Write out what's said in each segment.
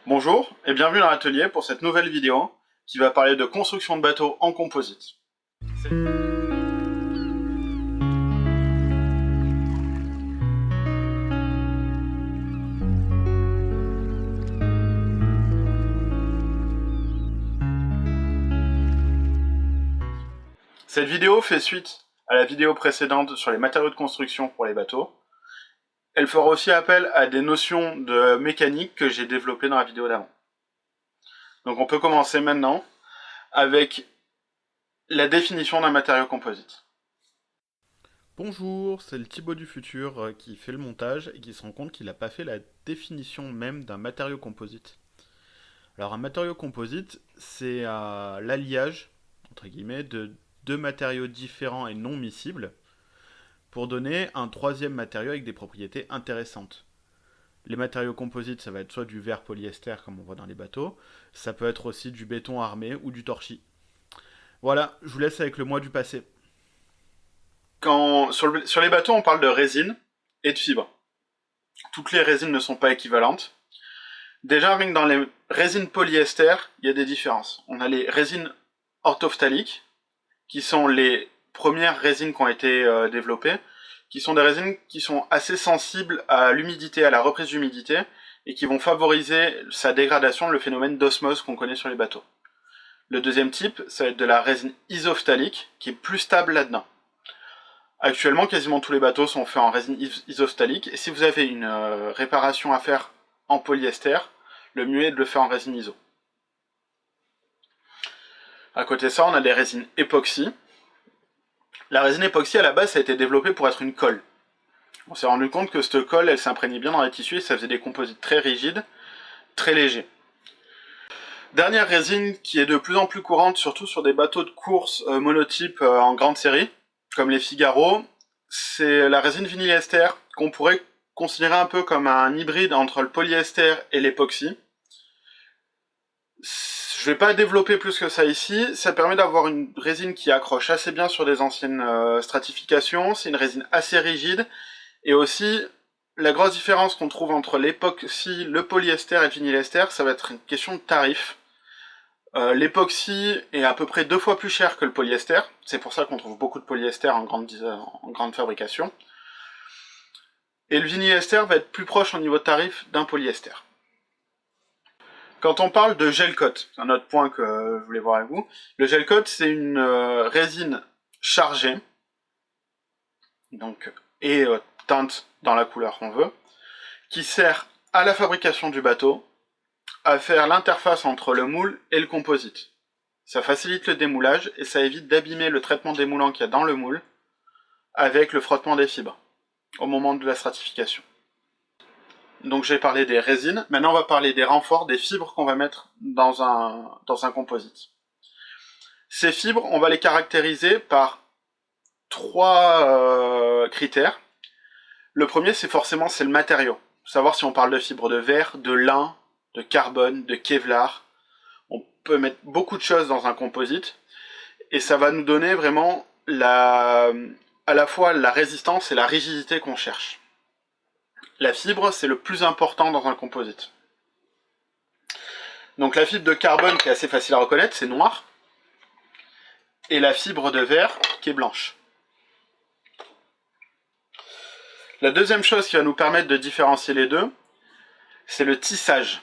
Bonjour et bienvenue dans l'atelier pour cette nouvelle vidéo qui va parler de construction de bateaux en composite. Cette vidéo fait suite à la vidéo précédente sur les matériaux de construction pour les bateaux. Elle fera aussi appel à des notions de mécanique que j'ai développées dans la vidéo d'avant. Donc on peut commencer maintenant avec la définition d'un matériau composite. Bonjour, c'est le Thibaut du futur qui fait le montage et qui se rend compte qu'il n'a pas fait la définition même d'un matériau composite. Alors un matériau composite, c'est l'alliage, entre guillemets, de deux matériaux différents et non miscibles pour donner un troisième matériau avec des propriétés intéressantes. Les matériaux composites, ça va être soit du verre polyester comme on voit dans les bateaux, ça peut être aussi du béton armé ou du torchis. Voilà, je vous laisse avec le moi du passé. Sur les bateaux, on parle de résine et de fibre. Toutes les résines ne sont pas équivalentes. Déjà, rien que dans les résines polyester, il y a des différences. On a les résines orthophthaliques, qui sont les premières résines qui ont été développées, qui sont des résines qui sont assez sensibles à l'humidité, à la reprise d'humidité, et qui vont favoriser sa dégradation, le phénomène d'osmose qu'on connaît sur les bateaux. Le deuxième type, ça va être de la résine isophtalique, qui est plus stable là-dedans. Actuellement, quasiment tous les bateaux sont faits en résine isophtalique, et si vous avez une réparation à faire en polyester, le mieux est de le faire en résine iso. À côté de ça, on a des résines époxy. La résine époxy, à la base, ça a été développée pour être une colle. On s'est rendu compte que cette colle, elle s'imprégnait bien dans les tissus et ça faisait des composites très rigides, très légers. Dernière résine qui est de plus en plus courante, surtout sur des bateaux de course monotype en grande série, comme les Figaro, c'est la résine vinylester, qu'on pourrait considérer un peu comme un hybride entre le polyester et l'époxy. Je vais pas développer plus que ça ici, ça permet d'avoir une résine qui accroche assez bien sur des anciennes stratifications, c'est une résine assez rigide, et aussi la grosse différence qu'on trouve entre l'époxy, le polyester et le vinylester, ça va être une question de tarif. L'époxy est à peu près 2 fois plus cher que le polyester, c'est pour ça qu'on trouve beaucoup de polyester en grande fabrication. Et le vinylester va être plus proche au niveau de tarif d'un polyester. Quand on parle de gel coat, c'est un autre point que je voulais voir avec vous, le gel coat c'est une résine chargée, donc, et teinte dans la couleur qu'on veut, qui sert à la fabrication du bateau, à faire l'interface entre le moule et le composite. Ça facilite le démoulage et ça évite d'abîmer le traitement démoulant qu'il y a dans le moule avec le frottement des fibres au moment de la stratification. Donc j'ai parlé des résines, maintenant on va parler des renforts, des fibres qu'on va mettre dans un composite. Ces fibres, on va les caractériser par 3 critères. Le premier, c'est le matériau. Savoir si on parle de fibres de verre, de lin, de carbone, de kevlar. On peut mettre beaucoup de choses dans un composite, et ça va nous donner vraiment à la fois la résistance et la rigidité qu'on cherche. La fibre, c'est le plus important dans un composite. Donc la fibre de carbone, qui est assez facile à reconnaître, c'est noir. Et la fibre de verre, qui est blanche. La deuxième chose qui va nous permettre de différencier les deux, c'est le tissage.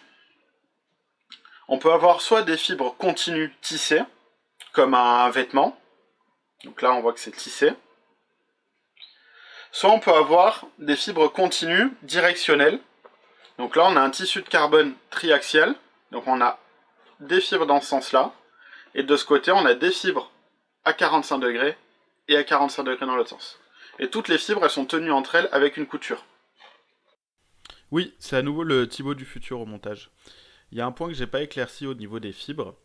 On peut avoir soit des fibres continues tissées, comme un vêtement. Donc là, on voit que c'est tissé. Soit on peut avoir des fibres continues directionnelles. Donc là, on a un tissu de carbone triaxial. Donc on a des fibres dans ce sens-là. Et de ce côté, on a des fibres à 45 degrés et à 45 degrés dans l'autre sens. Et toutes les fibres, elles sont tenues entre elles avec une couture. Oui, c'est à nouveau le Thibaut du futur au montage. Il y a un point que j'ai pas éclairci au niveau des fibres.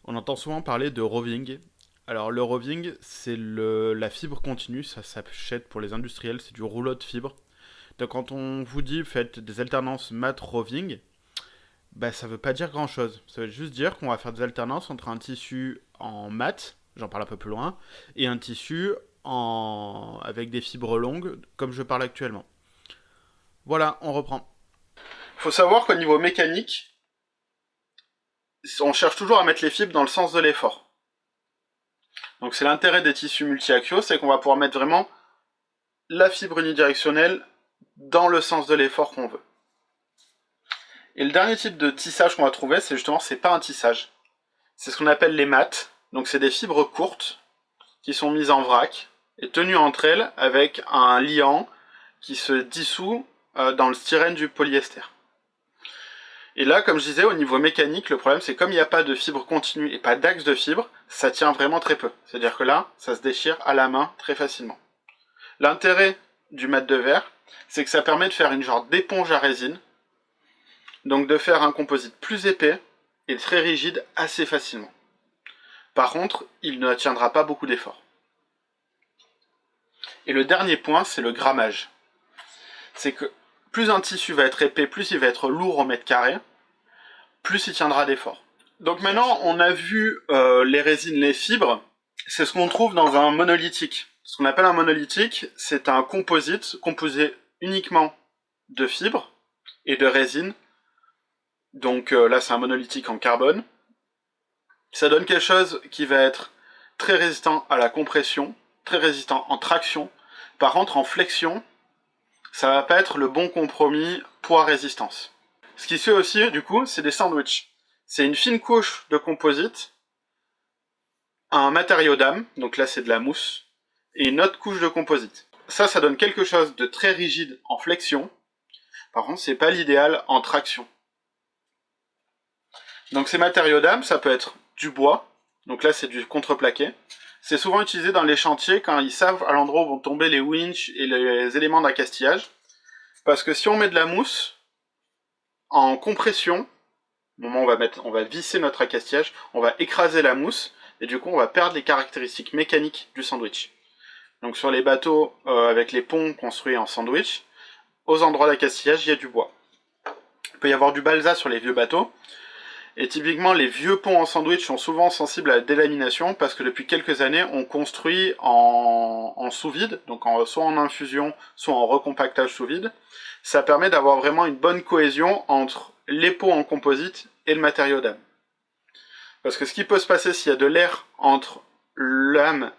On entend souvent parler de roving. Alors le roving, c'est la fibre continue, ça s'achète pour les industriels, c'est du rouleau de fibres. Donc quand on vous dit faites des alternances mat roving, bah ça veut pas dire grand chose. Ça veut juste dire qu'on va faire des alternances entre un tissu en mat, j'en parle un peu plus loin, et un tissu avec des fibres longues, comme je parle actuellement. Voilà, on reprend. Il faut savoir qu'au niveau mécanique, on cherche toujours à mettre les fibres dans le sens de l'effort. Donc c'est l'intérêt des tissus multi-axiaux, c'est qu'on va pouvoir mettre vraiment la fibre unidirectionnelle dans le sens de l'effort qu'on veut. Et le dernier type de tissage qu'on va trouver, c'est justement, c'est pas un tissage. C'est ce qu'on appelle les mats. Donc c'est des fibres courtes qui sont mises en vrac et tenues entre elles avec un liant qui se dissout dans le styrène du polyester. Et là, comme je disais, au niveau mécanique, le problème c'est comme il n'y a pas de fibre continue et pas d'axe de fibre, ça tient vraiment très peu. C'est-à-dire que là, ça se déchire à la main très facilement. L'intérêt du mat de verre, c'est que ça permet de faire une genre d'éponge à résine, donc de faire un composite plus épais et très rigide assez facilement. Par contre, il ne tiendra pas beaucoup d'efforts. Et le dernier point, c'est le grammage. C'est que plus un tissu va être épais, plus il va être lourd au mètre carré, plus il tiendra d'efforts. Donc maintenant, on a vu les résines, les fibres, c'est ce qu'on trouve dans un monolithique. Ce qu'on appelle un monolithique, c'est un composite composé uniquement de fibres et de résine. Donc là, c'est un monolithique en carbone. Ça donne quelque chose qui va être très résistant à la compression, très résistant en traction. Par contre, en flexion, ça va pas être le bon compromis poids-résistance. Ce qui se fait aussi, du coup, c'est des sandwichs. C'est une fine couche de composite, un matériau d'âme, donc là c'est de la mousse, et une autre couche de composite. Ça donne quelque chose de très rigide en flexion. Par contre, c'est pas l'idéal en traction. Donc ces matériaux d'âme, ça peut être du bois, donc là c'est du contreplaqué. C'est souvent utilisé dans les chantiers quand ils savent à l'endroit où vont tomber les winches et les éléments d'accastillage. Parce que si on met de la mousse, en compression, au moment où on va visser notre accastillage, on va écraser la mousse, et du coup on va perdre les caractéristiques mécaniques du sandwich. Donc sur les bateaux avec les ponts construits en sandwich, aux endroits d'accastillage, il y a du bois. Il peut y avoir du balsa sur les vieux bateaux, et typiquement, les vieux ponts en sandwich sont souvent sensibles à la délamination parce que depuis quelques années, on construit en sous-vide, donc soit en infusion, soit en recompactage sous-vide. Ça permet d'avoir vraiment une bonne cohésion entre les pots en composite et le matériau d'âme. Parce que ce qui peut se passer s'il y a de l'air entre l'âme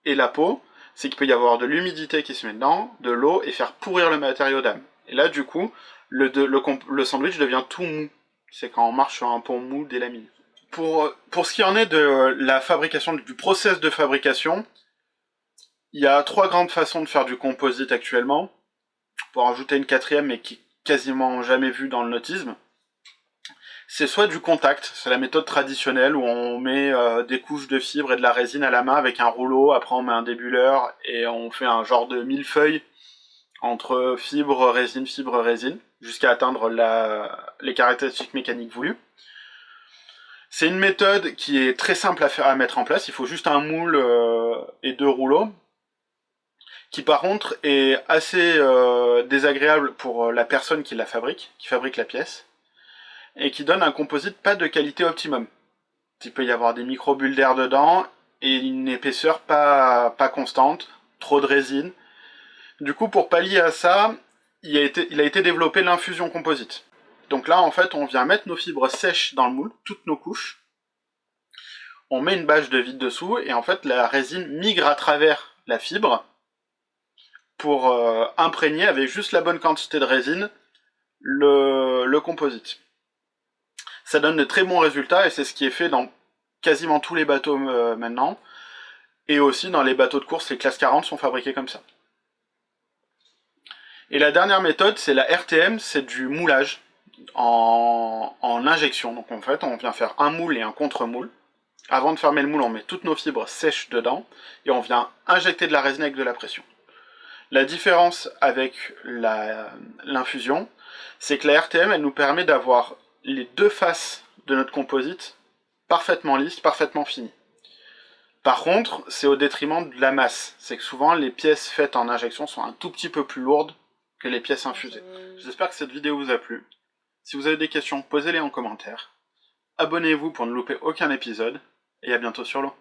et la peau, c'est qu'il peut y avoir de l'humidité qui se met dedans, de l'eau, et faire pourrir le matériau d'âme. Et là, du coup, le sandwich devient tout mou. C'est quand on marche sur un pont mou délaminé. Pour ce qui en est de la fabrication, du process de fabrication, il y a 3 grandes façons de faire du composite actuellement. Pour en ajouter une quatrième, mais qui est quasiment jamais vue dans le nautisme. C'est soit du contact, c'est la méthode traditionnelle où on met des couches de fibres et de la résine à la main avec un rouleau, après on met un débuleur et on fait un genre de millefeuille entre fibre, résine, jusqu'à atteindre les caractéristiques mécaniques voulues. C'est une méthode qui est très simple à mettre en place, il faut juste un moule et 2 rouleaux, qui par contre est assez désagréable pour la personne qui la fabrique, qui fabrique la pièce, et qui donne un composite pas de qualité optimum. Il peut y avoir des micro-bulles d'air dedans, et une épaisseur pas constante, trop de résine. Du coup, pour pallier à ça, il a été développé l'infusion composite. Donc là, en fait, on vient mettre nos fibres sèches dans le moule, toutes nos couches. On met une bâche de vide dessous, et en fait, la résine migre à travers la fibre pour imprégner avec juste la bonne quantité de résine le composite. Ça donne de très bons résultats, et c'est ce qui est fait dans quasiment tous les bateaux maintenant. Et aussi dans les bateaux de course, les classes 40 sont fabriqués comme ça. Et la dernière méthode, c'est la RTM, c'est du moulage en injection. Donc en fait, on vient faire un moule et un contre-moule. Avant de fermer le moule, on met toutes nos fibres sèches dedans, et on vient injecter de la résine avec de la pression. La différence avec l'infusion, c'est que la RTM, elle nous permet d'avoir les 2 faces de notre composite parfaitement lisses, parfaitement finies. Par contre, c'est au détriment de la masse. C'est que souvent, les pièces faites en injection sont un tout petit peu plus lourdes que les pièces infusées. J'espère que cette vidéo vous a plu. Si vous avez des questions, posez-les en commentaire. Abonnez-vous pour ne louper aucun épisode, et à bientôt sur l'eau.